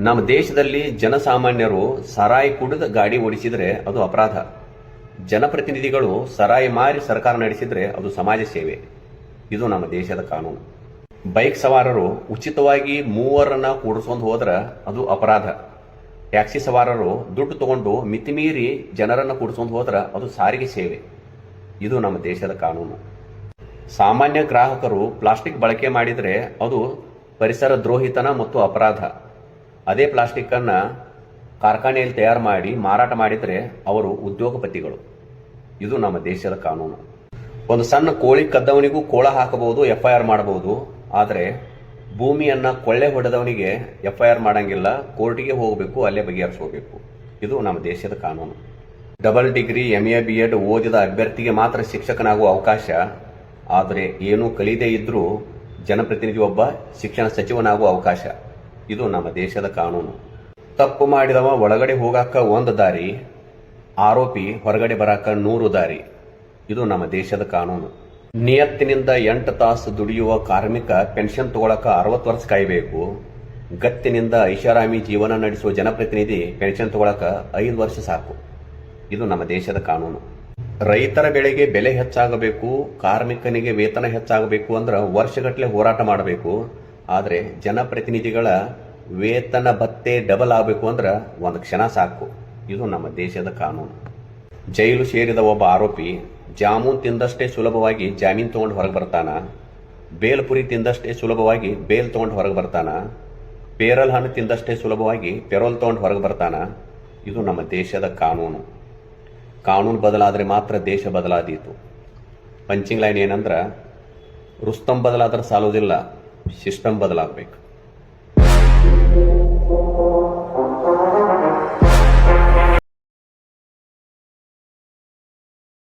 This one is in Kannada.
ನಮ್ಮ ದೇಶದಲ್ಲಿ ಜನಸಾಮಾನ್ಯರು ಸಾರಾಯಿ ಕುಡಿದ ಗಾಡಿ ಓಡಿಸಿದ್ರೆ ಅದು ಅಪರಾಧ. ಜನಪ್ರತಿನಿಧಿಗಳು ಸಾರಾಯಿ ಮಾರಿ ಸರ್ಕಾರ ನಡೆಸಿದ್ರೆ ಅದು ಸಮಾಜ ಸೇವೆ. ಇದು ನಮ್ಮ ದೇಶದ ಕಾನೂನು. ಬೈಕ್ ಸವಾರರು ಉಚಿತವಾಗಿ ಮೂವರನ್ನ ಕೂಡಿಸ್ಕೊಂಡು ಹೋದ್ರೆ ಅದು ಅಪರಾಧ. ಟ್ಯಾಕ್ಸಿ ಸವಾರರು ದುಡ್ಡು ತಗೊಂಡು ಮಿತಿಮೀರಿ ಜನರನ್ನ ಕೂಡಿಸ್ಕೊಂಡು ಹೋದ್ರೆ ಅದು ಸಾರಿಗೆ ಸೇವೆ. ಇದು ನಮ್ಮ ದೇಶದ ಕಾನೂನು. ಸಾಮಾನ್ಯ ಗ್ರಾಹಕರು ಪ್ಲಾಸ್ಟಿಕ್ ಬಳಕೆ ಮಾಡಿದರೆ ಅದು ಪರಿಸರ ದ್ರೋಹಿತನ ಮತ್ತು ಅಪರಾಧ. ಅದೇ ಪ್ಲಾಸ್ಟಿಕ್ ಅನ್ನ ಕಾರ್ಖಾನೆಯಲ್ಲಿ ತಯಾರು ಮಾಡಿ ಮಾರಾಟ ಮಾಡಿದರೆ ಅವರು ಉದ್ಯೋಗಪತಿಗಳು. ಇದು ನಮ್ಮ ದೇಶದ ಕಾನೂನು. ಒಂದು ಸಣ್ಣ ಕೋಳಿ ಕದ್ದವನಿಗೂ ಕೋಳ ಹಾಕಬಹುದು, FIR ಮಾಡಬಹುದು. ಆದರೆ ಭೂಮಿಯನ್ನ ಕೊಳ್ಳೆ ಹೊಡೆದವನಿಗೆ FIR ಮಾಡಂಗಿಲ್ಲ, ಕೋರ್ಟಿಗೆ ಹೋಗಬೇಕು, ಅಲ್ಲೇ ಬಗೆಹರಿಸೋಬೇಕು. ಇದು ನಮ್ಮ ದೇಶದ ಕಾನೂನು. ಡಬಲ್ ಡಿಗ್ರಿ MA BEd ಓದಿದ ಅಭ್ಯರ್ಥಿಗೆ ಮಾತ್ರ ಶಿಕ್ಷಕನಾಗುವ ಅವಕಾಶ. ಆದರೆ ಏನೂ ಕಲಿಯದೇ ಇದ್ರೂ ಜನಪ್ರತಿನಿಧಿ ಒಬ್ಬ ಶಿಕ್ಷಣ ಸಚಿವನಾಗುವ ಅವಕಾಶ. ಇದು ನಮ್ಮ ದೇಶದ ಕಾನೂನು. ತಪ್ಪು ಮಾಡಿದವ ಒಳಗಡೆ ಹೋಗಾಕ ಒಂದು ದಾರಿ, ಆರೋಪಿ ಹೊರಗಡೆ ಬರಾಕ 100 ದಾರಿ. ಇದು ನಮ್ಮ ದೇಶದ ಕಾನೂನು. ನಿಯತ್ತಿನಿಂದ 8 ತಾಸು ದುಡಿಯುವ ಕಾರ್ಮಿಕ ಪೆನ್ಷನ್ ತಗೊಳಕ 60 ವರ್ಷ ಕಾಯಬೇಕು. ಗತ್ತಿನಿಂದ ಐಷಾರಾಮಿ ಜೀವನ ನಡೆಸುವ ಜನಪ್ರತಿನಿಧಿ ಪೆನ್ಷನ್ ತಗೊಳಕ 5 ವರ್ಷ ಸಾಕು. ಇದು ನಮ್ಮ ದೇಶದ ಕಾನೂನು. ರೈತರ ಬೆಳೆಗೆ ಬೆಲೆ ಹೆಚ್ಚಾಗಬೇಕು, ಕಾರ್ಮಿಕನಿಗೆ ವೇತನ ಹೆಚ್ಚಾಗಬೇಕು ಅಂದ್ರೆ ವರ್ಷಗಟ್ಟಲೆ ಹೋರಾಟ ಮಾಡಬೇಕು. ಆದರೆ ಜನಪ್ರತಿನಿಧಿಗಳ ವೇತನ ಭತ್ತೆ ಡಬಲ್ ಆಗಬೇಕು ಅಂದ್ರೆ ಒಂದು ಕ್ಷಣ ಸಾಕು. ಇದು ನಮ್ಮ ದೇಶದ ಕಾನೂನು. ಜೈಲು ಸೇರಿದ ಒಬ್ಬ ಆರೋಪಿ ಜಾಮೂನ್ ತಿಂದಷ್ಟೇ ಸುಲಭವಾಗಿ ಜಾಮೀನು ತಗೊಂಡು ಹೊರಗೆ ಬರ್ತಾನ, ಬೇಲ್ಪುರಿ ತಿಂದಷ್ಟೇ ಸುಲಭವಾಗಿ ಬೇಲ್ ತಗೊಂಡು ಹೊರಗೆ ಬರ್ತಾನ, ಪೇರಲ್ ಹಣ್ಣು ತಿಂದಷ್ಟೇ ಸುಲಭವಾಗಿ ಪೆರೋಲ್ ತಗೊಂಡು ಹೊರಗೆ ಬರ್ತಾನ. ಇದು ನಮ್ಮ ದೇಶದ ಕಾನೂನು. ಕಾನೂನು ಬದಲಾದರೆ ಮಾತ್ರ ದೇಶ ಬದಲಾದೀತು. ಪಂಚಿಂಗ್ ಲೈನ್ ಏನಂದ್ರೆ, ರುಸ್ತಂ ಬದಲಾದ್ರೆ ಸಾಲೋದಿಲ್ಲ, ಸಿಸ್ಟಮ್ ಬದಲಾಗಬೇಕು.